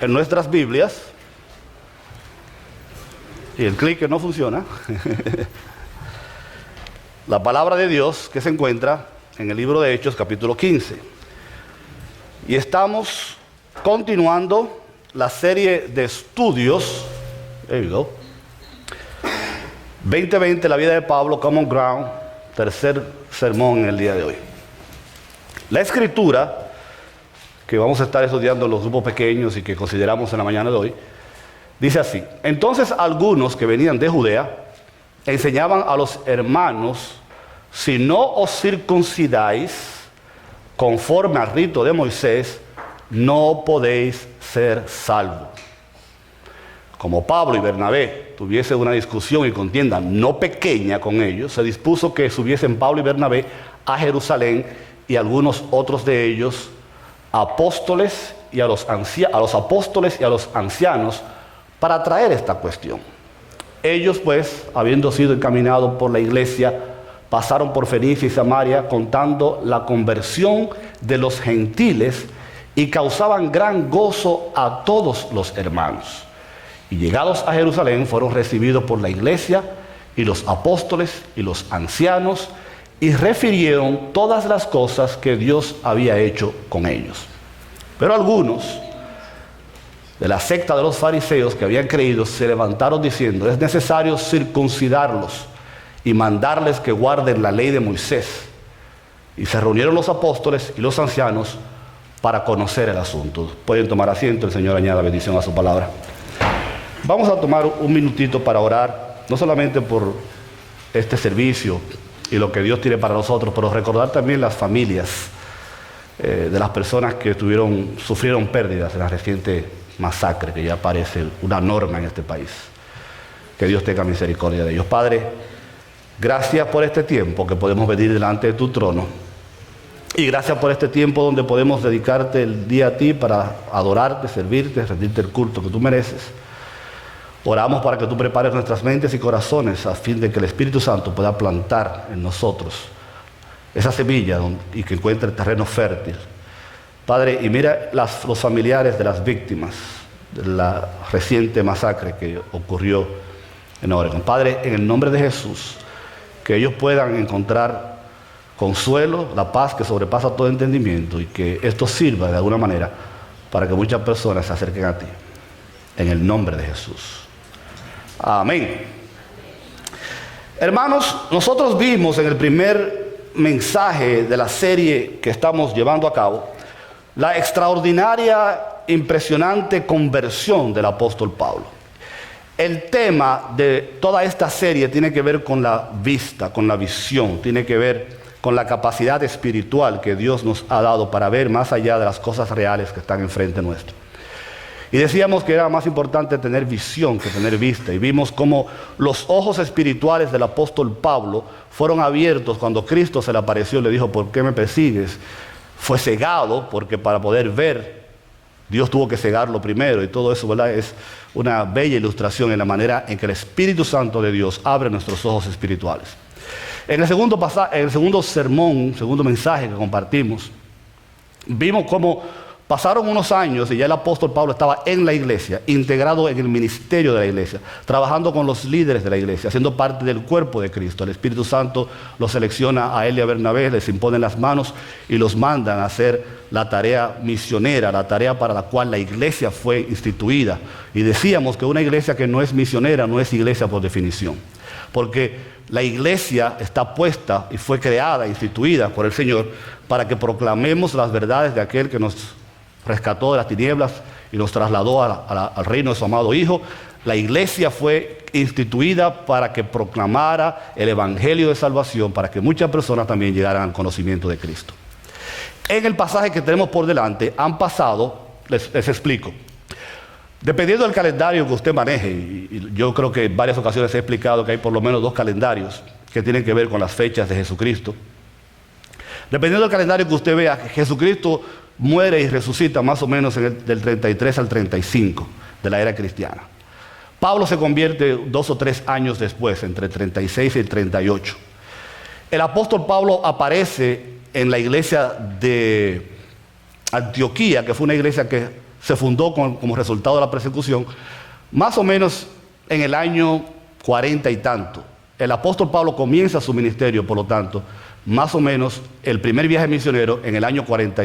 en nuestras Biblias, y el clicker no funciona, la palabra de Dios que se encuentra en el libro de Hechos, capítulo 15. Y estamos continuando la serie de estudios, there you go, 2020, la vida de Pablo, Common Ground, tercer sermón en el día de hoy. La escritura que vamos a estar estudiando en los grupos pequeños y que consideramos en la mañana de hoy, dice así: entonces algunos que venían de Judea enseñaban a los hermanos: si no os circuncidáis conforme al rito de Moisés, no podéis ser salvos. Como Pablo y Bernabé tuviesen una discusión y contienda no pequeña con ellos, se dispuso que subiesen Pablo y Bernabé a Jerusalén y algunos otros de ellos apóstoles y a los apóstoles y a los ancianos para traer esta cuestión. Ellos pues, habiendo sido encaminados por la iglesia, pasaron por Fenicia y Samaria contando la conversión de los gentiles y causaban gran gozo a todos los hermanos. Y llegados a Jerusalén fueron recibidos por la iglesia y los apóstoles y los ancianos, y refirieron todas las cosas que Dios había hecho con ellos. Pero algunos de la secta de los fariseos que habían creído se levantaron diciendo: es necesario circuncidarlos y mandarles que guarden la ley de Moisés. Y se reunieron los apóstoles y los ancianos para conocer el asunto. Pueden tomar asiento, el Señor añada bendición a su palabra. Vamos a tomar un minutito para orar, no solamente por este servicio y lo que Dios tiene para nosotros, pero recordar también las familias de las personas que sufrieron pérdidas en la reciente masacre, que ya parece una norma en este país. Que Dios tenga misericordia de ellos. Padre, gracias por este tiempo que podemos venir delante de tu trono, y gracias por este tiempo donde podemos dedicarte el día a ti para adorarte, servirte, rendirte el culto que tú mereces. Oramos para que tú prepares nuestras mentes y corazones a fin de que el Espíritu Santo pueda plantar en nosotros esa semilla y que encuentre terreno fértil. Padre, y mira los familiares de las víctimas de la reciente masacre que ocurrió en Oregon. Padre, en el nombre de Jesús, que ellos puedan encontrar consuelo, la paz que sobrepasa todo entendimiento, y que esto sirva de alguna manera para que muchas personas se acerquen a ti. En el nombre de Jesús. Amén. Hermanos, nosotros vimos en el primer mensaje de la serie que estamos llevando a cabo la extraordinaria, impresionante conversión del apóstol Pablo. El tema de toda esta serie tiene que ver con la vista, con la visión, tiene que ver con la capacidad espiritual que Dios nos ha dado para ver más allá de las cosas reales que están enfrente nuestro. Y decíamos que era más importante tener visión que tener vista. Y vimos cómo los ojos espirituales del apóstol Pablo fueron abiertos cuando Cristo se le apareció y le dijo: ¿por qué me persigues? Fue cegado porque para poder ver, Dios tuvo que cegarlo primero. Y todo eso, ¿verdad?, es una bella ilustración en la manera en que el Espíritu Santo de Dios abre nuestros ojos espirituales. En el segundo mensaje que compartimos, vimos cómo pasaron unos años y ya el apóstol Pablo estaba en la iglesia, integrado en el ministerio de la iglesia, trabajando con los líderes de la iglesia, siendo parte del cuerpo de Cristo. El Espíritu Santo los selecciona a él y a Bernabé, les imponen las manos y los mandan a hacer la tarea misionera, la tarea para la cual la iglesia fue instituida. Y decíamos que una iglesia que no es misionera no es iglesia por definición, porque la iglesia está puesta y fue creada, instituida por el Señor para que proclamemos las verdades de aquel que nos rescató de las tinieblas y nos trasladó al reino de su amado Hijo. La iglesia fue instituida para que proclamara el evangelio de salvación, para que muchas personas también llegaran al conocimiento de Cristo. En el pasaje que tenemos por delante han pasado, les explico, dependiendo del calendario que usted maneje, y yo creo que en varias ocasiones he explicado que hay por lo menos 2 calendarios que tienen que ver con las fechas de Jesucristo. Dependiendo del calendario que usted vea, Jesucristo muere y resucita más o menos del 33 al 35 de la era cristiana. Pablo se convierte 2 o 3 años después, entre el 36 y el 38. El apóstol Pablo aparece en la iglesia de Antioquía, que fue una iglesia que se fundó como resultado de la persecución, más o menos en el año 40 y tanto. El apóstol Pablo comienza su ministerio, por lo tanto, más o menos el primer viaje misionero en el año 40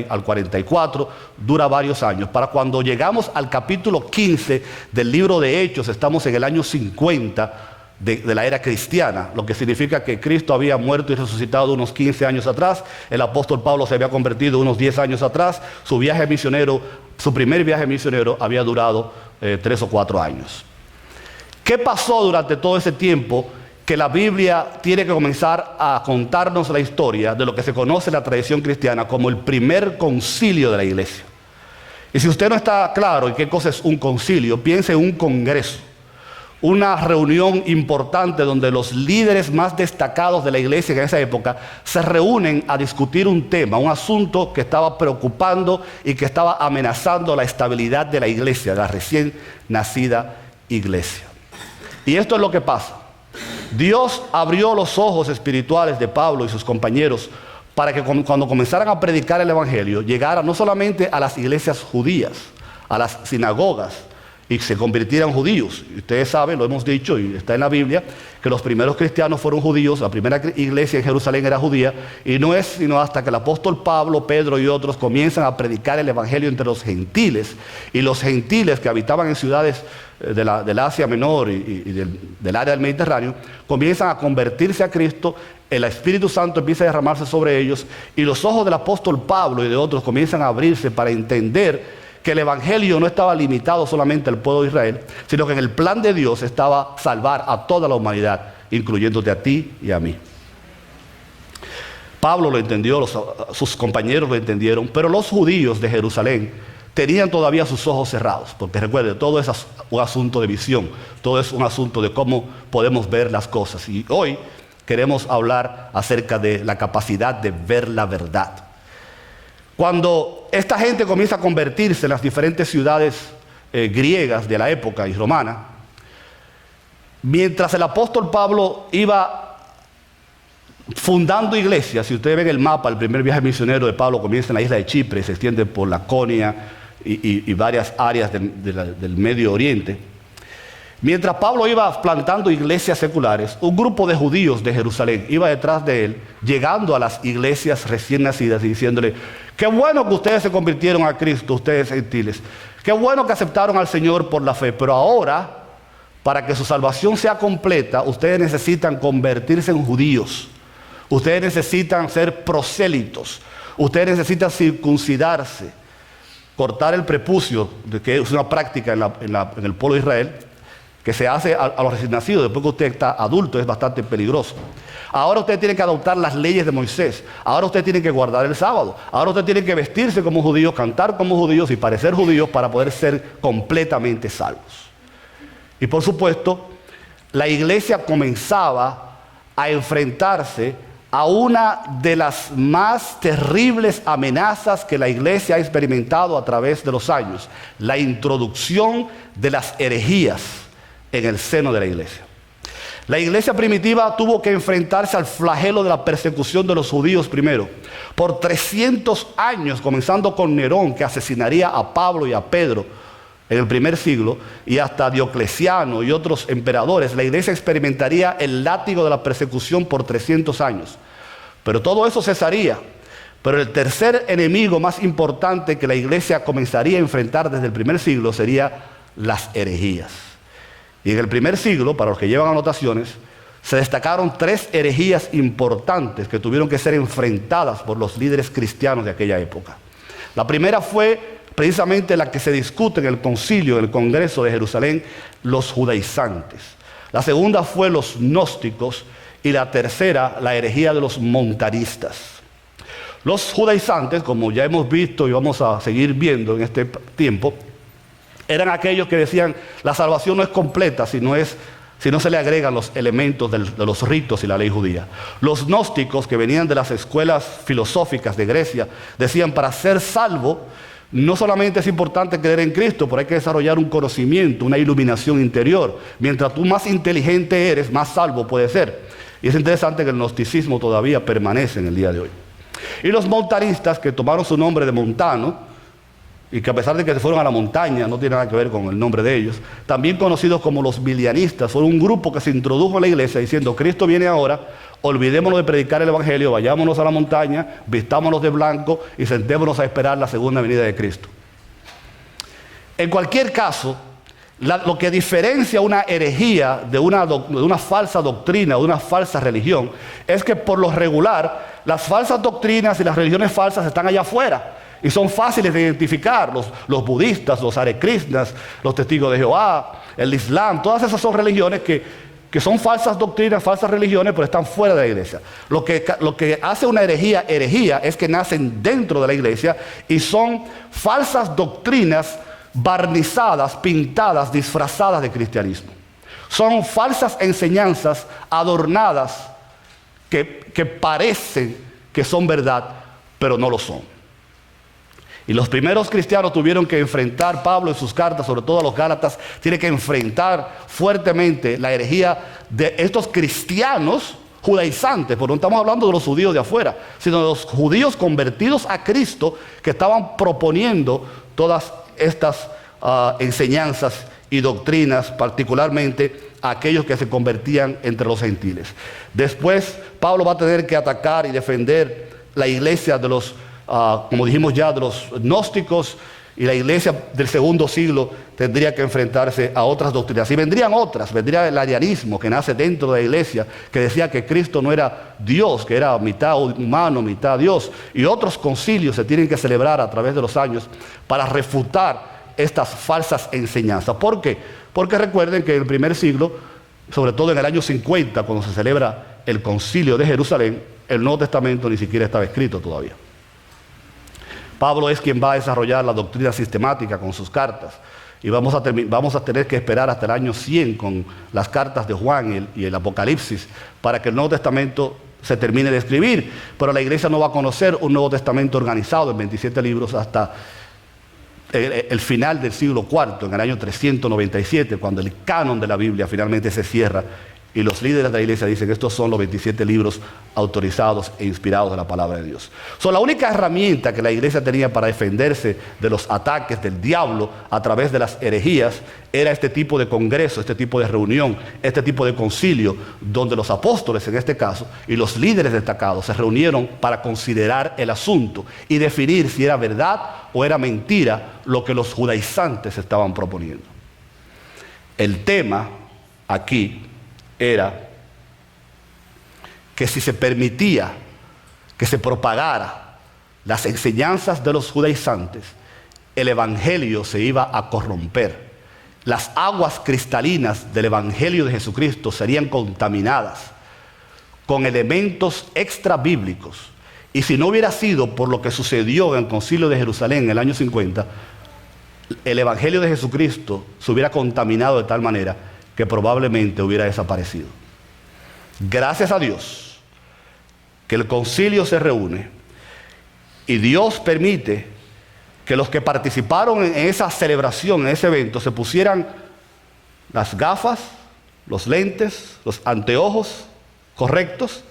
al 44, dura varios años. Para cuando llegamos al capítulo 15 del libro de Hechos, estamos en el año 50 de la era cristiana, lo que significa que Cristo había muerto y resucitado unos 15 años atrás, el apóstol Pablo se había convertido unos 10 años atrás, su viaje misionero, su primer viaje misionero había durado 3 o 4 años. ¿Qué pasó durante todo ese tiempo? Que la Biblia tiene que comenzar a contarnos la historia de lo que se conoce en la tradición cristiana como el primer concilio de la iglesia. Y si usted no está claro en qué cosa es un concilio, piense en un congreso, una reunión importante donde los líderes más destacados de la iglesia en esa época se reúnen a discutir un tema, un asunto que estaba preocupando y que estaba amenazando la estabilidad de la iglesia, de la recién nacida iglesia. Y esto es lo que pasa. Dios abrió los ojos espirituales de Pablo y sus compañeros para que cuando comenzaran a predicar el evangelio, llegara no solamente a las iglesias judías, a las sinagogas, y se convirtieran judíos. Y ustedes saben, lo hemos dicho y está en la Biblia, que los primeros cristianos fueron judíos, la primera iglesia en Jerusalén era judía, y no es sino hasta que el apóstol Pablo, Pedro y otros comienzan a predicar el evangelio entre los gentiles, y los gentiles que habitaban en ciudades del Asia Menor y del área del Mediterráneo, comienzan a convertirse a Cristo, el Espíritu Santo empieza a derramarse sobre ellos, y los ojos del apóstol Pablo y de otros comienzan a abrirse para entender que el evangelio no estaba limitado solamente al pueblo de Israel, sino que en el plan de Dios estaba salvar a toda la humanidad, incluyéndote a ti y a mí. Pablo lo entendió, sus compañeros lo entendieron, pero los judíos de Jerusalén tenían todavía sus ojos cerrados, porque recuerden, todo es un asunto de visión, todo es un asunto de cómo podemos ver las cosas. Y hoy queremos hablar acerca de la capacidad de ver la verdad. Cuando esta gente comienza a convertirse en las diferentes ciudades griegas de la época y romana, mientras el apóstol Pablo iba fundando iglesias, si ustedes ven el mapa, el primer viaje misionero de Pablo comienza en la isla de Chipre, se extiende por Laconia y varias áreas del Medio Oriente. Mientras Pablo iba plantando iglesias seculares, un grupo de judíos de Jerusalén iba detrás de él, llegando a las iglesias recién nacidas y diciéndole: qué bueno que ustedes se convirtieron a Cristo, ustedes gentiles. Qué bueno que aceptaron al Señor por la fe, pero ahora, para que su salvación sea completa, ustedes necesitan convertirse en judíos. Ustedes necesitan ser prosélitos. Ustedes necesitan circuncidarse, cortar el prepucio, que es una práctica en el pueblo de Israel, que se hace a los recién nacidos. Después que usted está adulto es bastante peligroso. Ahora usted tiene que adoptar las leyes de Moisés. Ahora usted tiene que guardar el sábado. Ahora usted tiene que vestirse como judíos, cantar como judíos y parecer judíos para poder ser completamente salvos. Y por supuesto, la iglesia comenzaba a enfrentarse a una de las más terribles amenazas que la iglesia ha experimentado a través de los años: la introducción de las herejías en el seno de la iglesia. La iglesia primitiva tuvo que enfrentarse al flagelo de la persecución de los judíos primero. Por 300 años, comenzando con Nerón, que asesinaría a Pablo y a Pedro en el primer siglo, y hasta Diocleciano y otros emperadores, la iglesia experimentaría el látigo de la persecución por 300 años. Pero todo eso cesaría. Pero el tercer enemigo más importante que la iglesia comenzaría a enfrentar desde el primer siglo sería las herejías. Y en el primer siglo, para los que llevan anotaciones, se destacaron 3 herejías importantes que tuvieron que ser enfrentadas por los líderes cristianos de aquella época. La primera fue precisamente la que se discute en el concilio, en el Congreso de Jerusalén, los judaizantes. La segunda fue los gnósticos y la tercera, la herejía de los montanistas. Los judaizantes, como ya hemos visto y vamos a seguir viendo en este tiempo, eran aquellos que decían: la salvación no es completa si no se le agregan los elementos de los ritos y la ley judía. Los gnósticos, que venían de las escuelas filosóficas de Grecia, decían: para ser salvo, no solamente es importante creer en Cristo, pero hay que desarrollar un conocimiento, una iluminación interior. Mientras tú más inteligente eres, más salvo puedes ser. Y es interesante que el gnosticismo todavía permanece en el día de hoy. Y los montanistas, que tomaron su nombre de Montano, y que a pesar de que se fueron a la montaña, no tiene nada que ver con el nombre de ellos, también conocidos como los bilianistas, fueron un grupo que se introdujo en la iglesia diciendo: Cristo viene ahora, olvidémonos de predicar el evangelio, vayámonos a la montaña, vistámonos de blanco y sentémonos a esperar la segunda venida de Cristo. En cualquier caso, lo que diferencia una herejía de una falsa doctrina, de una falsa religión, es que por lo regular las falsas doctrinas y las religiones falsas están allá afuera y son fáciles de identificar. Los budistas, los Hare Krishnas, los testigos de Jehová, el Islam, todas esas son religiones que son falsas doctrinas, falsas religiones, pero están fuera de la iglesia. Lo que hace una herejía es que nacen dentro de la iglesia y son falsas doctrinas barnizadas, pintadas, disfrazadas de cristianismo. Son falsas enseñanzas adornadas que parecen que son verdad, pero no lo son. Y los primeros cristianos tuvieron que enfrentar, Pablo en sus cartas, sobre todo a los Gálatas, tiene que enfrentar fuertemente la herejía de estos cristianos judaizantes, porque no estamos hablando de los judíos de afuera, sino de los judíos convertidos a Cristo que estaban proponiendo todas estas enseñanzas y doctrinas, particularmente a aquellos que se convertían entre los gentiles. Después Pablo va a tener que atacar y defender la iglesia de los, como dijimos ya, de los gnósticos, y la iglesia del segundo siglo tendría que enfrentarse a otras doctrinas. Y vendrían otras, vendría el arianismo que nace dentro de la iglesia, que decía que Cristo no era Dios, que era mitad humano, mitad Dios. Y otros concilios se tienen que celebrar a través de los años para refutar estas falsas enseñanzas. ¿Por qué? Porque recuerden que en el primer siglo, sobre todo en el año 50, cuando se celebra el concilio de Jerusalén, el Nuevo Testamento ni siquiera estaba escrito todavía. Pablo es quien va a desarrollar la doctrina sistemática con sus cartas, y vamos a tener que esperar hasta el año 100 con las cartas de Juan y el Apocalipsis para que el Nuevo Testamento se termine de escribir. Pero la iglesia no va a conocer un Nuevo Testamento organizado en 27 libros hasta el final del siglo IV, en el año 397, cuando el canon de la Biblia finalmente se cierra y los líderes de la iglesia dicen que estos son los 27 libros autorizados e inspirados de la palabra de Dios. La única herramienta que la iglesia tenía para defenderse de los ataques del diablo a través de las herejías era este tipo de congreso, este tipo de reunión, este tipo de concilio, donde los apóstoles en este caso y los líderes destacados se reunieron para considerar el asunto y definir si era verdad o era mentira lo que los judaizantes estaban proponiendo. El tema aquí era que si se permitía que se propagara las enseñanzas de los judaizantes, el evangelio se iba a corromper. Las aguas cristalinas del evangelio de Jesucristo serían contaminadas con elementos extra bíblicos. Y si no hubiera sido por lo que sucedió en el concilio de Jerusalén en el año 50, el evangelio de Jesucristo se hubiera contaminado de tal manera que probablemente hubiera desaparecido. Gracias a Dios que el concilio se reúne y Dios permite que los que participaron en esa celebración, en ese evento, se pusieran las gafas, los lentes, los anteojos correctos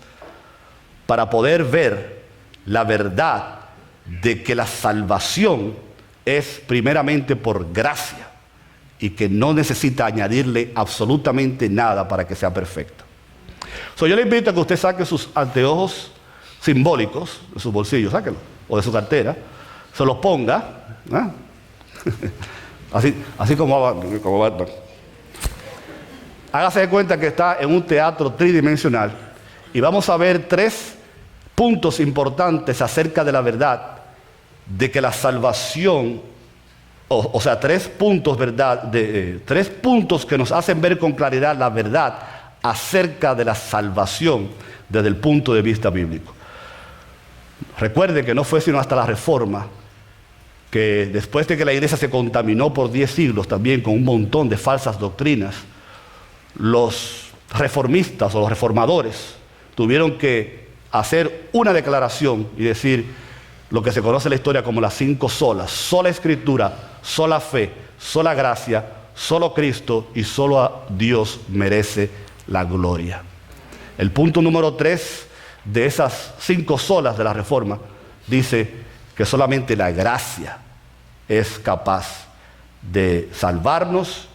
para poder ver la verdad de que la salvación es primeramente por gracia y que no necesita añadirle absolutamente nada para que sea perfecta. Yo le invito a que usted saque sus anteojos simbólicos de sus bolsillos, sáquenlo, o de su cartera, se los ponga, así como Batman. Hágase de cuenta que está en un teatro tridimensional y vamos a ver 3 puntos importantes acerca de la verdad de que la salvación, o sea, 3 puntos, ¿verdad? 3 puntos que nos hacen ver con claridad la verdad acerca de la salvación desde el punto de vista bíblico. Recuerden que no fue sino hasta la Reforma, que después de que la iglesia se contaminó por 10 siglos también con un montón de falsas doctrinas, los reformistas o los reformadores tuvieron que hacer una declaración y decir lo que se conoce en la historia como las 5 solas: sola escritura, sola fe, sola gracia, solo Cristo y solo a Dios merece la gloria. El punto número 3 de esas 5 solas de la Reforma dice que solamente la gracia es capaz de salvarnos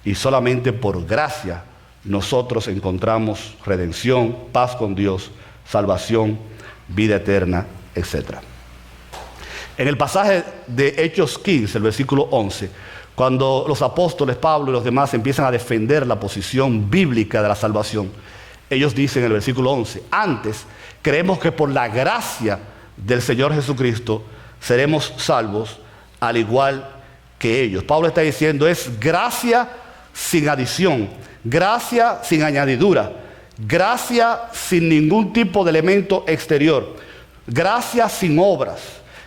y solamente por gracia nosotros encontramos redención, paz con Dios, salvación, vida eterna, etc. En el pasaje de Hechos 15, el versículo 11, cuando los apóstoles Pablo y los demás empiezan a defender la posición bíblica de la salvación, ellos dicen en el versículo 11, antes creemos que por la gracia del Señor Jesucristo seremos salvos al igual que ellos. Pablo está diciendo es gracia sin adición, gracia sin añadidura, gracia sin ningún tipo de elemento exterior, gracia sin obras,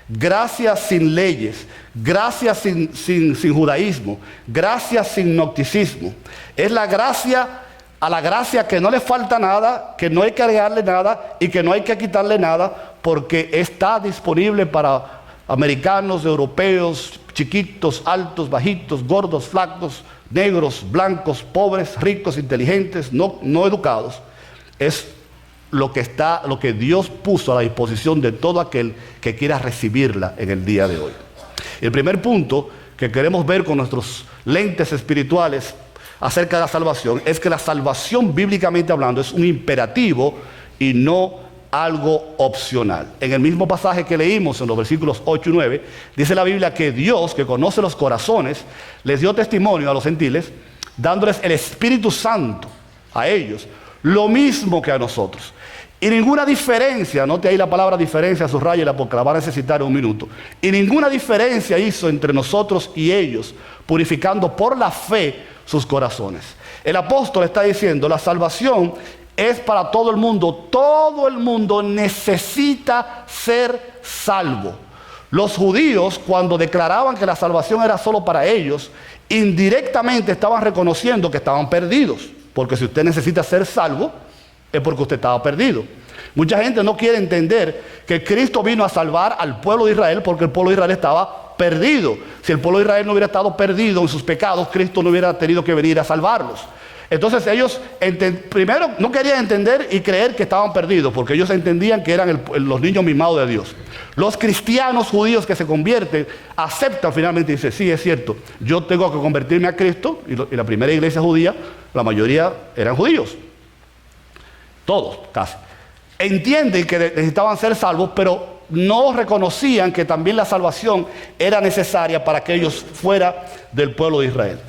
gracia sin leyes, gracia sin judaísmo, gracia sin gnosticismo. Es la gracia a la gracia que no le falta nada, que no hay que agregarle nada y que no hay que quitarle nada, porque está disponible para americanos, europeos, chiquitos, altos, bajitos, gordos, flacos, negros, blancos, pobres, ricos, inteligentes, no educados. Es lo que Dios puso a la disposición de todo aquel que quiera recibirla en el día de hoy. El primer punto que queremos ver con nuestros lentes espirituales acerca de la salvación es que la salvación, bíblicamente hablando, es un imperativo y no algo opcional. En el mismo pasaje que leímos en los versículos 8 y 9, dice la Biblia que Dios, que conoce los corazones, les dio testimonio a los gentiles, dándoles el Espíritu Santo a ellos, lo mismo que a nosotros. Y ninguna diferencia, note ahí la palabra diferencia, subrayela porque la va a necesitar en un minuto. Y ninguna diferencia hizo entre nosotros y ellos, purificando por la fe sus corazones. El apóstol está diciendo, la salvación es para todo el mundo. Todo el mundo necesita ser salvo. Los judíos, cuando declaraban que la salvación era solo para ellos, indirectamente estaban reconociendo que estaban perdidos. Porque si usted necesita ser salvo, es porque usted estaba perdido. Mucha gente no quiere entender que Cristo vino a salvar al pueblo de Israel porque el pueblo de Israel estaba perdido. Si el pueblo de Israel no hubiera estado perdido en sus pecados, Cristo no hubiera tenido que venir a salvarlos. Entonces ellos primero no querían entender y creer que estaban perdidos, porque ellos entendían que eran los niños mimados de Dios. Los cristianos judíos que se convierten aceptan finalmente y dicen, sí, es cierto, yo tengo que convertirme a Cristo. Y la primera iglesia judía, la mayoría eran judíos. Todos, casi. Entienden que necesitaban ser salvos, pero no reconocían que también la salvación era necesaria para que ellos fueran del pueblo de Israel.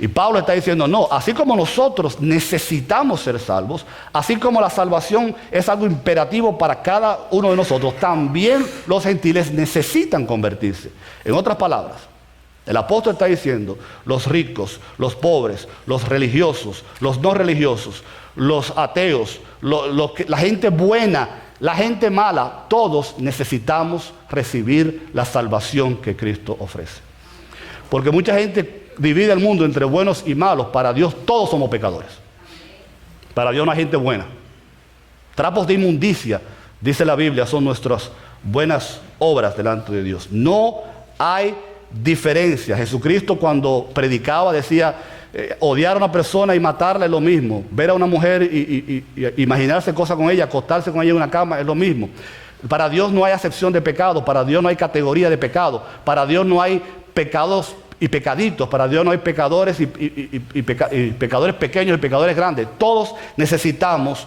Y Pablo está diciendo, no, así como nosotros necesitamos ser salvos, así como la salvación es algo imperativo para cada uno de nosotros, también los gentiles necesitan convertirse. En otras palabras, el apóstol está diciendo, los ricos, los pobres, los religiosos, los no religiosos, los ateos, la gente buena, la gente mala, todos necesitamos recibir la salvación que Cristo ofrece. Porque mucha gente divide el mundo entre buenos y malos. Para Dios todos somos pecadores. Para Dios no hay gente buena. Trapos de inmundicia, dice la Biblia, son nuestras buenas obras delante de Dios. No hay diferencia. Jesucristo cuando predicaba decía, odiar a una persona y matarla es lo mismo. Ver a una mujer y imaginarse cosas con ella, acostarse con ella en una cama es lo mismo. Para Dios no hay acepción de pecado. Para Dios no hay categoría de pecado. Para Dios no hay pecados y pecaditos. Para Dios no hay pecadores y pecadores pequeños y pecadores grandes. Todos necesitamos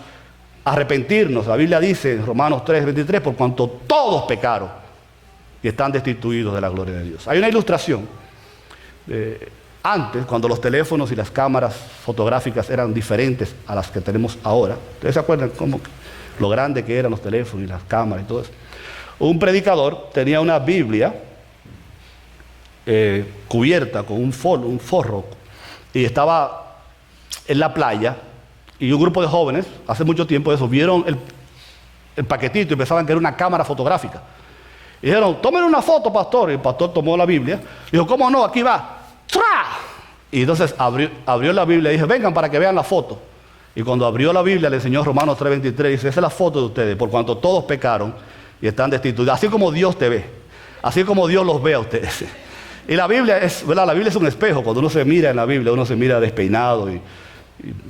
arrepentirnos. La Biblia dice en Romanos 3:23, por cuanto todos pecaron y están destituidos de la gloria de Dios. Hay una ilustración. Antes, cuando los teléfonos y las cámaras fotográficas eran diferentes a las que tenemos ahora, ¿ustedes se acuerdan cómo lo grande que eran los teléfonos y las cámaras y todo eso? Un predicador tenía una Biblia cubierta con un forro y estaba en la playa y un grupo de jóvenes, hace mucho tiempo eso, vieron el paquetito y pensaban que era una cámara fotográfica. Y dijeron, tomen una foto, pastor. Y el pastor tomó la Biblia. Dijo, ¿cómo no? Aquí va. ¡Tra! Y entonces abrió la Biblia y dijo, vengan para que vean la foto. Y cuando abrió la Biblia le enseñó Romanos 3:23. Dice, esa es la foto de ustedes, por cuanto todos pecaron y están destituidos. Así como Dios te ve. Así como Dios los ve a ustedes. Y la Biblia es, ¿verdad? La Biblia es un espejo. Cuando uno se mira en la Biblia, uno se mira despeinado y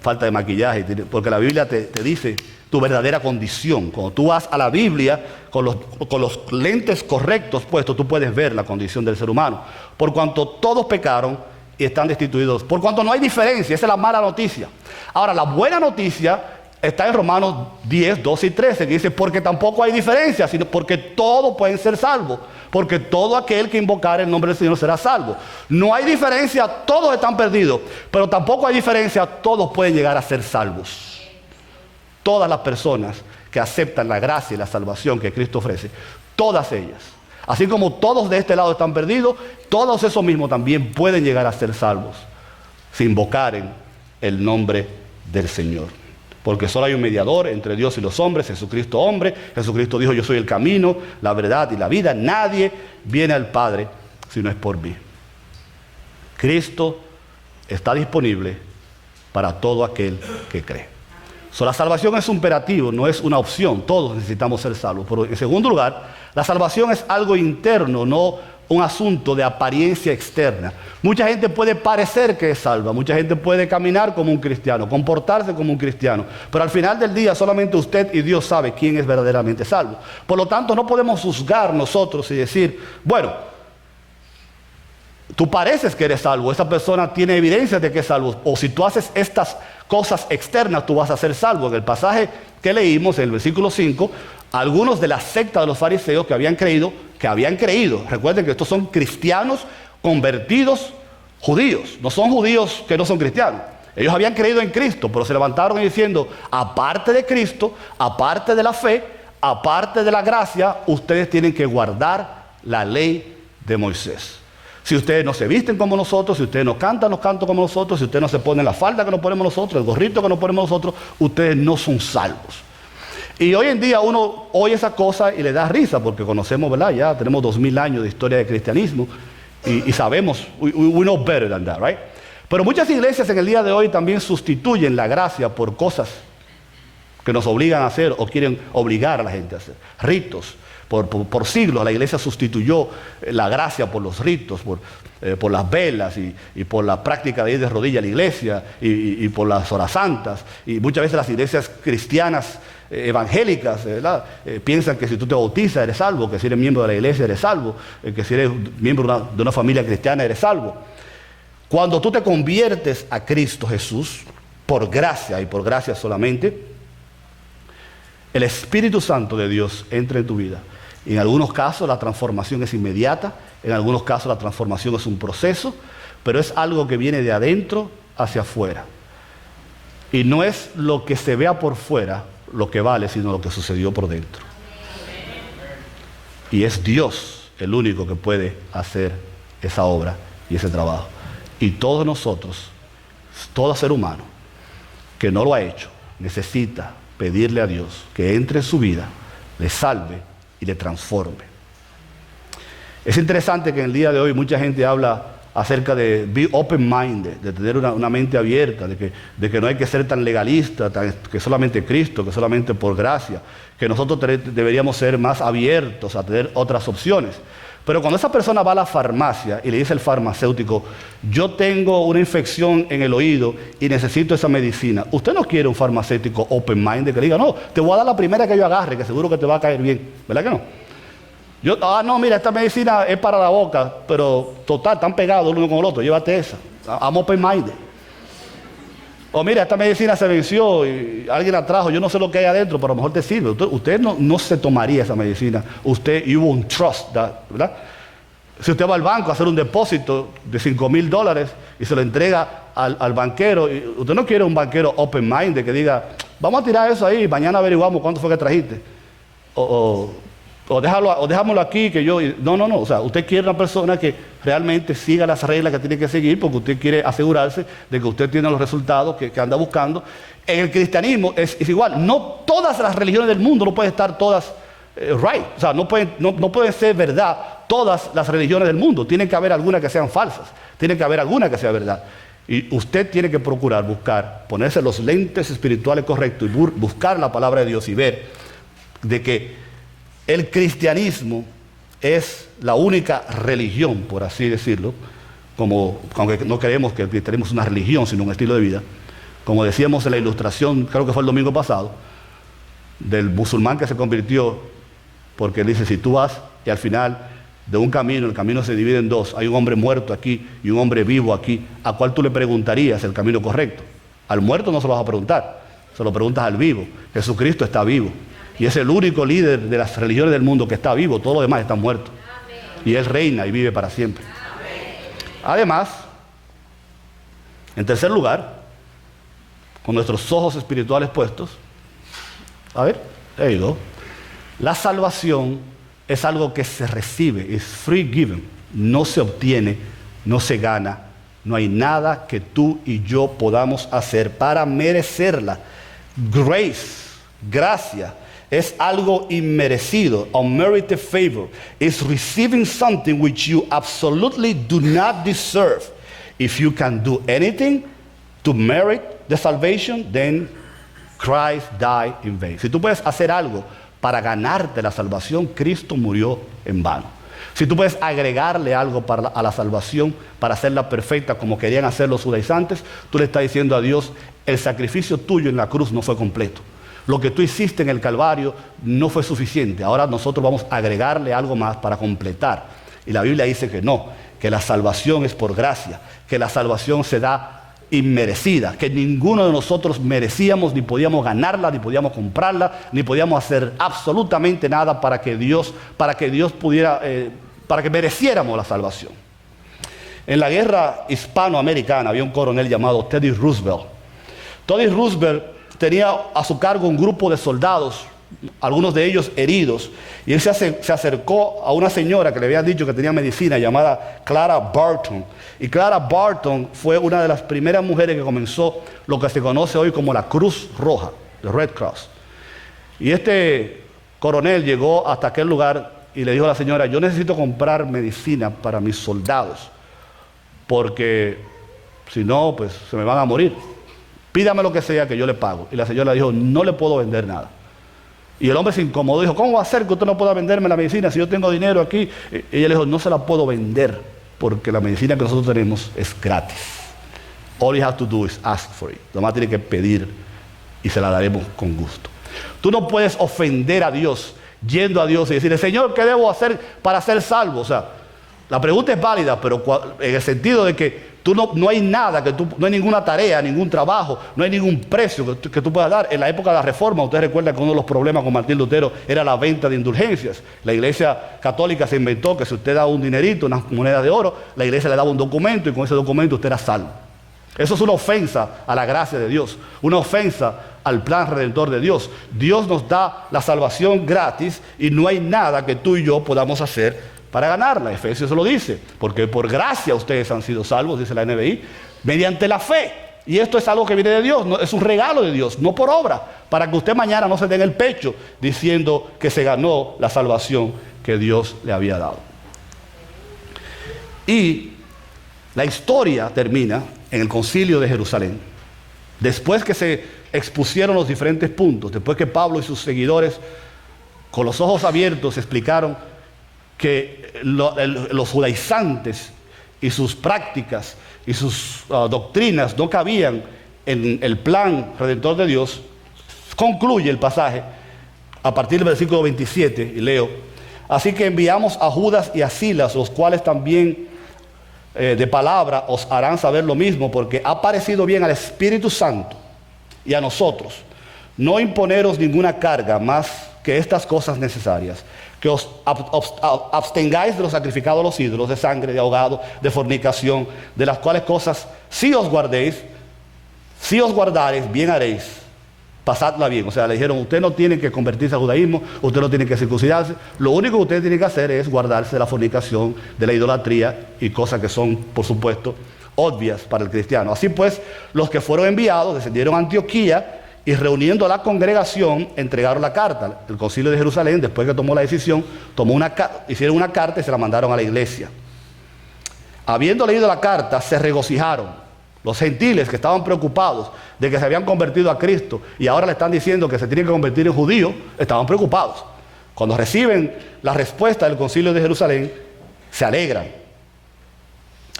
falta de maquillaje, porque la Biblia te dice tu verdadera condición. Cuando tú vas a la Biblia con los lentes correctos puestos, tú puedes ver la condición del ser humano. Por cuanto todos pecaron y están destituidos. Por cuanto no hay diferencia, esa es la mala noticia. Ahora, la buena noticia está en Romanos 10, 12 y 13, que dice, porque tampoco hay diferencia, sino porque todos pueden ser salvos. Porque todo aquel que invocare el nombre del Señor será salvo. No hay diferencia, todos están perdidos. Pero tampoco hay diferencia, todos pueden llegar a ser salvos. Todas las personas que aceptan la gracia y la salvación que Cristo ofrece, todas ellas. Así como todos de este lado están perdidos, todos esos mismos también pueden llegar a ser salvos si invocaren el nombre del Señor. Porque solo hay un mediador entre Dios y los hombres, Jesucristo hombre. Jesucristo dijo, yo soy el camino, la verdad y la vida. Nadie viene al Padre si no es por mí. Cristo está disponible para todo aquel que cree. La salvación es un imperativo, no es una opción. Todos necesitamos ser salvos. Pero en segundo lugar, la salvación es algo interno, no un asunto de apariencia externa. Mucha gente puede parecer que es salva, mucha gente puede caminar como un cristiano, comportarse como un cristiano, pero al final del día solamente usted y Dios sabe quién es verdaderamente salvo. Por lo tanto, no podemos juzgar nosotros y decir, bueno, tú pareces que eres salvo, esa persona tiene evidencia de que es salvo, o si tú haces estas cosas externas, tú vas a ser salvo. En el pasaje que leímos, en el versículo 5, algunos de la secta de los fariseos que habían creído, recuerden que estos son cristianos convertidos judíos, no son judíos que no son cristianos. Ellos habían creído en Cristo, pero se levantaron diciendo, aparte de Cristo, aparte de la fe, aparte de la gracia, ustedes tienen que guardar la ley de Moisés. Si ustedes no se visten como nosotros, si ustedes no cantan los cantos como nosotros, si ustedes no se ponen la falda que nos ponemos nosotros, el gorrito que nos ponemos nosotros, ustedes no son salvos. Y hoy en día uno oye esa cosa y le da risa, porque conocemos, ¿verdad? Ya tenemos 2000 años de historia de cristianismo y sabemos, we know better than that, right? Pero muchas iglesias en el día de hoy también sustituyen la gracia por cosas que nos obligan a hacer o quieren obligar a la gente a hacer. Ritos. Por siglos la iglesia sustituyó la gracia por los ritos, por las velas y por la práctica de ir de rodillas a la iglesia y por las horas santas. Y muchas veces las iglesias cristianas evangélicas, ¿verdad? Piensan que si tú te bautizas eres salvo, que si eres miembro de la iglesia eres salvo, que si eres miembro de una familia cristiana eres salvo. Cuando tú te conviertes a Cristo Jesús, por gracia y por gracia solamente, el Espíritu Santo de Dios entra en tu vida. En algunos casos la transformación es inmediata, en algunos casos la transformación es un proceso, pero es algo que viene de adentro hacia afuera. Y no es lo que se vea por fuera lo que vale, sino lo que sucedió por dentro. Y es Dios el único que puede hacer esa obra y ese trabajo. Y todos nosotros, todo ser humano que no lo ha hecho, necesita pedirle a Dios que entre en su vida, le salve y le transforme. Es interesante que en el día de hoy mucha gente habla acerca de be open-minded, de tener una mente abierta, de que no hay que ser tan legalista, que solamente Cristo, que solamente por gracia, que nosotros deberíamos ser más abiertos a tener otras opciones. Pero cuando esa persona va a la farmacia y le dice al farmacéutico, yo tengo una infección en el oído y necesito esa medicina, usted no quiere un farmacéutico open-minded que le diga, no, te voy a dar la primera que yo agarre, que seguro que te va a caer bien, ¿verdad que no? No, mira, esta medicina es para la boca, pero total, están pegados el uno con el otro, llévate esa. I'm open-minded. O mira, esta medicina se venció y alguien la trajo, yo no sé lo que hay adentro, pero a lo mejor te sirve. Usted no se tomaría esa medicina. You won't trust that, ¿verdad? Si usted va al banco a hacer un depósito de $5,000 y se lo entrega al banquero, y usted no quiere un banquero open-minded que diga, vamos a tirar eso ahí y mañana averiguamos cuánto fue que trajiste. O dejámoslo aquí que yo... No. O sea, usted quiere una persona que realmente siga las reglas que tiene que seguir porque usted quiere asegurarse de que usted tiene los resultados que anda buscando. En el cristianismo es igual. No todas las religiones del mundo no pueden estar todas right. O sea, no pueden ser verdad todas las religiones del mundo. Tienen que haber algunas que sean falsas. Tiene que haber alguna que sea verdad. Y usted tiene que procurar, ponerse los lentes espirituales correctos y buscar la palabra de Dios y ver de que el cristianismo es la única religión, por así decirlo, aunque no creemos que el cristianismo es una religión, sino un estilo de vida, como decíamos en la ilustración, creo que fue el domingo pasado, del musulmán que se convirtió, porque él dice, si tú vas y al final de un camino, el camino se divide en dos, hay un hombre muerto aquí y un hombre vivo aquí, ¿a cuál tú le preguntarías el camino correcto? Al muerto no se lo vas a preguntar, se lo preguntas al vivo. Jesucristo está vivo y es el único líder de las religiones del mundo que está vivo, todos los demás están muertos. Y Él reina y vive para siempre. Además, en tercer lugar, con nuestros ojos espirituales puestos, a ver, ahí go. La salvación es algo que se recibe, es free given, no se obtiene, no se gana, no hay nada que tú y yo podamos hacer para merecerla. Grace, gracia, es algo inmerecido, unmerited favor. It's receiving something which you absolutely do not deserve. If you can do anything to merit the salvation, then Christ died in vain. Si tú puedes hacer algo para ganarte la salvación, Cristo murió en vano. Si tú puedes agregarle algo a la salvación para hacerla perfecta como querían hacer los judaizantes, tú le estás diciendo a Dios, el sacrificio tuyo en la cruz no fue completo. Lo que tú hiciste en el Calvario no fue suficiente. Ahora nosotros vamos a agregarle algo más para completar. Y la Biblia dice que no, que la salvación es por gracia, que la salvación se da inmerecida, que ninguno de nosotros merecíamos, ni podíamos ganarla, ni podíamos comprarla, ni podíamos hacer absolutamente nada para que Dios pudiera, para que mereciéramos la salvación. En la guerra hispanoamericana había un coronel llamado Teddy Roosevelt. Teddy Roosevelt tenía a su cargo un grupo de soldados, algunos de ellos heridos, y él se acercó a una señora que le habían dicho que tenía medicina, llamada Clara Barton. Y Clara Barton fue una de las primeras mujeres que comenzó lo que se conoce hoy como la Cruz Roja, el Red Cross. Y este coronel llegó hasta aquel lugar y le dijo a la señora, yo necesito comprar medicina para mis soldados, porque si no, pues se me van a morir. Pídame lo que sea que yo le pago. Y la señora dijo, no le puedo vender nada. Y el hombre se incomodó, dijo, ¿cómo va a ser que usted no pueda venderme la medicina si yo tengo dinero aquí? Y ella le dijo, no se la puedo vender, porque la medicina que nosotros tenemos es gratis. All you have to do is ask for it. Nomás tiene que pedir y se la daremos con gusto. Tú no puedes ofender a Dios yendo a Dios y decirle, Señor, ¿qué debo hacer para ser salvo? O sea, la pregunta es válida, pero en el sentido de que no hay nada, no hay ninguna tarea, ningún trabajo, no hay ningún precio que tú puedas dar. En la época de la Reforma, ustedes recuerdan que uno de los problemas con Martín Lutero era la venta de indulgencias. La Iglesia Católica se inventó que si usted daba un dinerito, unas monedas de oro, la Iglesia le daba un documento y con ese documento usted era salvo. Eso es una ofensa a la gracia de Dios, una ofensa al plan redentor de Dios. Dios nos da la salvación gratis y no hay nada que tú y yo podamos hacer para ganarla. Efesios lo dice, porque por gracia ustedes han sido salvos, dice la NBI, mediante la fe. Y esto es algo que viene de Dios, es un regalo de Dios, no por obra, para que usted mañana no se dé en el pecho diciendo que se ganó la salvación que Dios le había dado. Y la historia termina en el Concilio de Jerusalén. Después que se expusieron los diferentes puntos, después que Pablo y sus seguidores con los ojos abiertos explicaron que los judaizantes y sus prácticas y sus doctrinas no cabían en el plan redentor de Dios, concluye el pasaje a partir del versículo 27, y leo, así que enviamos a Judas y a Silas, los cuales también de palabra os harán saber lo mismo, porque ha parecido bien al Espíritu Santo y a nosotros no imponeros ninguna carga más que estas cosas necesarias, que os abstengáis de los sacrificados a los ídolos, de sangre, de ahogado, de fornicación, de las cuales cosas si os guardaréis, bien haréis, pasadla bien. O sea, le dijeron, usted no tiene que convertirse al judaísmo, usted no tiene que circuncidarse, lo único que usted tiene que hacer es guardarse de la fornicación, de la idolatría y cosas que son, por supuesto, obvias para el cristiano. Así pues, los que fueron enviados descendieron a Antioquía y reuniendo a la congregación entregaron la carta. El Concilio de Jerusalén, después que tomó la decisión, hicieron una carta y se la mandaron a la iglesia. Habiendo leído la carta, se regocijaron. Los gentiles que estaban preocupados de que se habían convertido a Cristo y ahora le están diciendo que se tienen que convertir en judíos, estaban preocupados. Cuando reciben la respuesta del Concilio de Jerusalén, se alegran.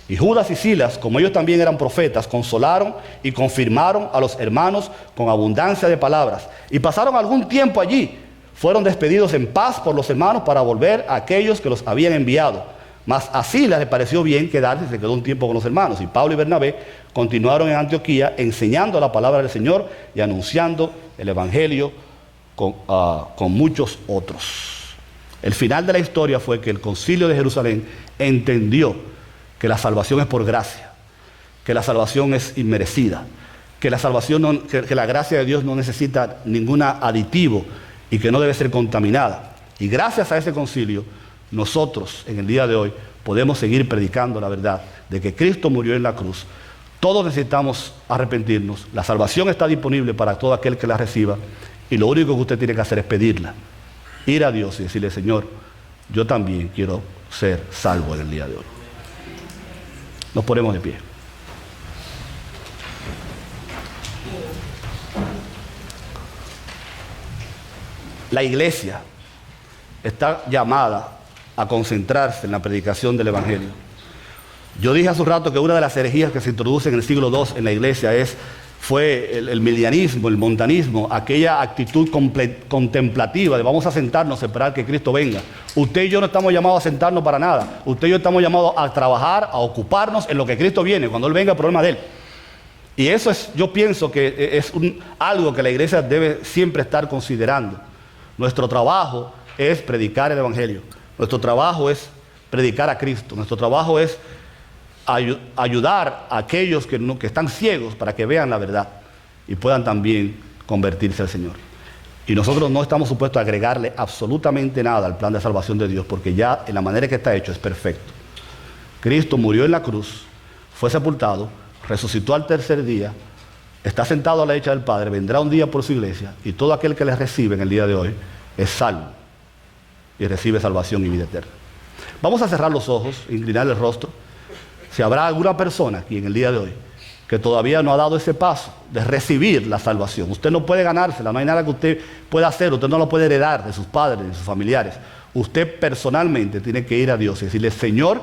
Y Judas y Silas, como ellos también eran profetas, consolaron y confirmaron a los hermanos con abundancia de palabras. Y pasaron algún tiempo allí. Fueron despedidos en paz por los hermanos para volver a aquellos que los habían enviado. Mas a Silas le pareció bien quedarse y se quedó un tiempo con los hermanos. Y Pablo y Bernabé continuaron en Antioquía enseñando la palabra del Señor y anunciando el evangelio con muchos otros. El final de la historia fue que el concilio de Jerusalén entendió que la salvación es por gracia, que la salvación es inmerecida, que la salvación que la gracia de Dios no necesita ningún aditivo y que no debe ser contaminada. Y gracias a ese concilio, nosotros en el día de hoy podemos seguir predicando la verdad de que Cristo murió en la cruz. Todos necesitamos arrepentirnos. La salvación está disponible para todo aquel que la reciba y lo único que usted tiene que hacer es pedirla. Ir a Dios y decirle: Señor, yo también quiero ser salvo en el día de hoy. Nos ponemos de pie. La iglesia está llamada a concentrarse en la predicación del evangelio. Yo dije hace un rato que una de las herejías que se introduce en el siglo II en la iglesia fue el milianismo, el montanismo, aquella actitud contemplativa de vamos a sentarnos a esperar que Cristo venga. Usted y yo no estamos llamados a sentarnos para nada. Usted y yo estamos llamados a trabajar, a ocuparnos en lo que Cristo viene. Cuando Él venga, el problema de Él. Y eso yo pienso que es algo que la iglesia debe siempre estar considerando. Nuestro trabajo es predicar el evangelio. Nuestro trabajo es predicar a Cristo. Nuestro trabajo es ayudar a aquellos que están ciegos para que vean la verdad y puedan también convertirse al Señor. Y nosotros no estamos supuestos a agregarle absolutamente nada al plan de salvación de Dios, porque ya en la manera que está hecho es perfecto. Cristo murió en la cruz, fue sepultado, resucitó al tercer día, está sentado a la derecha del Padre, vendrá un día por su iglesia y todo aquel que le recibe en el día de hoy es salvo y recibe salvación y vida eterna. Vamos a cerrar los ojos, inclinar el rostro. Si habrá alguna persona aquí en el día de hoy que todavía no ha dado ese paso de recibir la salvación, usted no puede ganársela, no hay nada que usted pueda hacer, usted no lo puede heredar de sus padres, de sus familiares. Usted personalmente tiene que ir a Dios y decirle: Señor,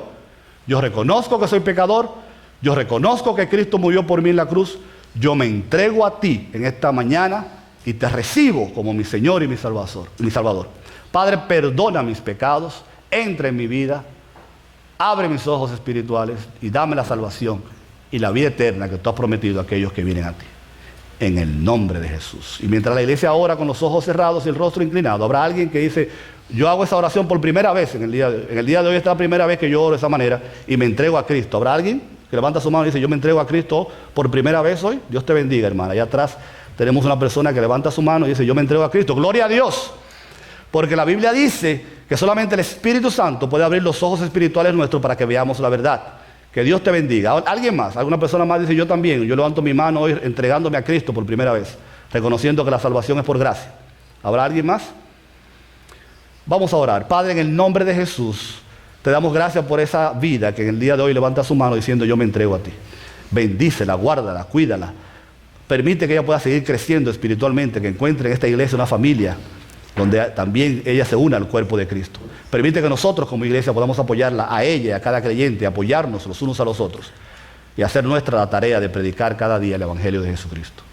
yo reconozco que soy pecador, yo reconozco que Cristo murió por mí en la cruz, yo me entrego a ti en esta mañana y te recibo como mi Señor y mi Salvador. Padre, perdona mis pecados, entra en mi vida, abre mis ojos espirituales y dame la salvación y la vida eterna que tú has prometido a aquellos que vienen a ti. En el nombre de Jesús. Y mientras la iglesia ora con los ojos cerrados y el rostro inclinado, habrá alguien que dice: yo hago esa oración por primera vez en el día de hoy. En el día de hoy es la primera vez que yo oro de esa manera y me entrego a Cristo. ¿Habrá alguien que levanta su mano y dice: yo me entrego a Cristo por primera vez hoy? Dios te bendiga, hermana. Allá atrás tenemos una persona que levanta su mano y dice: yo me entrego a Cristo. Gloria a Dios. Porque la Biblia dice que solamente el Espíritu Santo puede abrir los ojos espirituales nuestros para que veamos la verdad. Que Dios te bendiga. ¿Alguien más? ¿Alguna persona más dice: yo también? Yo levanto mi mano hoy entregándome a Cristo por primera vez, reconociendo que la salvación es por gracia. ¿Habrá alguien más? Vamos a orar. Padre, en el nombre de Jesús, te damos gracias por esa vida que en el día de hoy levanta su mano diciendo: yo me entrego a ti. Bendícela, guárdala, cuídala. Permite que ella pueda seguir creciendo espiritualmente, que encuentre en esta iglesia una familia donde también ella se una al cuerpo de Cristo. Permite que nosotros como iglesia podamos apoyarla a ella y a cada creyente, apoyarnos los unos a los otros y hacer nuestra la tarea de predicar cada día el Evangelio de Jesucristo.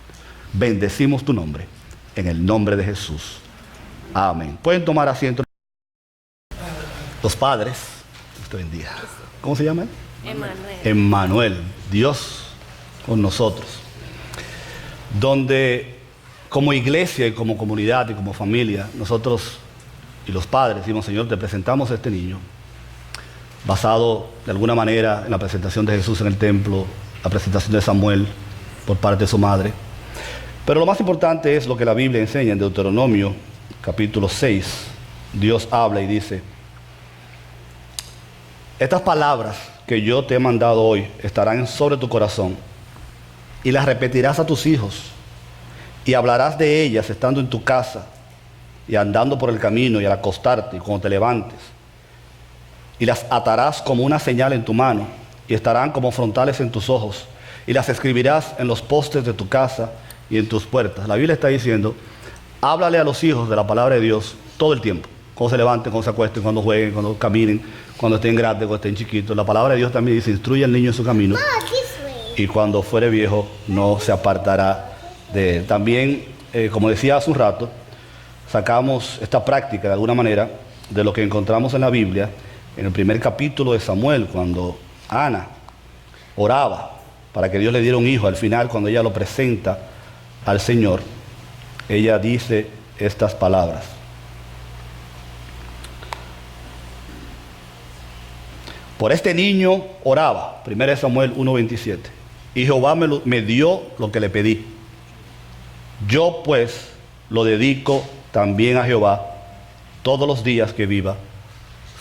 Bendecimos tu nombre, en el nombre de Jesús. Amén. Pueden tomar asiento los padres. Dios te bendiga. ¿Cómo se llama él? Emmanuel. Emmanuel, Dios con nosotros. Donde como iglesia y como comunidad y como familia, nosotros y los padres decimos: Señor, te presentamos a este niño, basado de alguna manera en la presentación de Jesús en el templo, la presentación de Samuel por parte de su madre. Pero lo más importante es lo que la Biblia enseña en Deuteronomio, capítulo 6. Dios habla y dice: estas palabras que yo te he mandado hoy estarán sobre tu corazón y las repetirás a tus hijos. Y hablarás de ellas estando en tu casa y andando por el camino y al acostarte y cuando te levantes. Y las atarás como una señal en tu mano y estarán como frontales en tus ojos. Y las escribirás en los postes de tu casa y en tus puertas. La Biblia está diciendo: háblale a los hijos de la palabra de Dios todo el tiempo. Cuando se levanten, cuando se acuesten, cuando jueguen, cuando caminen, cuando estén grandes, cuando estén chiquitos. La palabra de Dios también dice, instruye al niño en su camino. Y cuando fuere viejo, no se apartará de él. También, como decía hace un rato, sacamos esta práctica de alguna manera de lo que encontramos en la Biblia, en el primer capítulo de Samuel, cuando Ana oraba para que Dios le diera un hijo. Al final, cuando ella lo presenta al Señor, ella dice estas palabras. Por este niño oraba, 1 Samuel 1:27, y Jehová me dio lo que le pedí. Yo pues lo dedico también a Jehová, todos los días que viva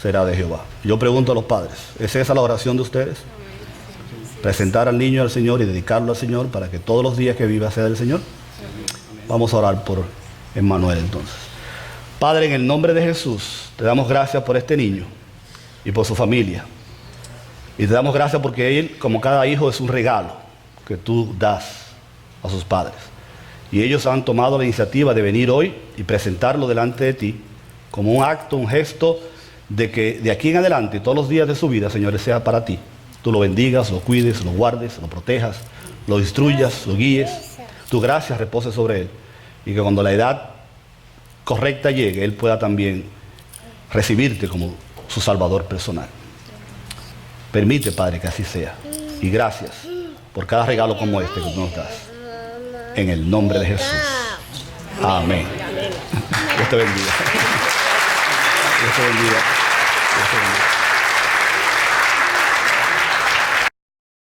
será de Jehová. Yo pregunto a los padres, ¿es esa la oración de ustedes? Presentar al niño al Señor y dedicarlo al Señor para que todos los días que viva sea del Señor. Vamos a orar por Emmanuel entonces. Padre, en el nombre de Jesús, te damos gracias por este niño y por su familia. Y te damos gracias porque él, como cada hijo, es un regalo que tú das a sus padres. Y ellos han tomado la iniciativa de venir hoy y presentarlo delante de ti como un acto, un gesto de que de aquí en adelante, todos los días de su vida, Señor, sea para ti. Tú lo bendigas, lo cuides, lo guardes, lo protejas, lo instruyas, lo guíes. Tu gracia repose sobre él. Y que cuando la edad correcta llegue, él pueda también recibirte como su Salvador personal. Permite, Padre, que así sea. Y gracias por cada regalo como este que tú nos das. En el nombre de Jesús. Amén. Dios te bendiga. Dios te bendiga. Dios te bendiga.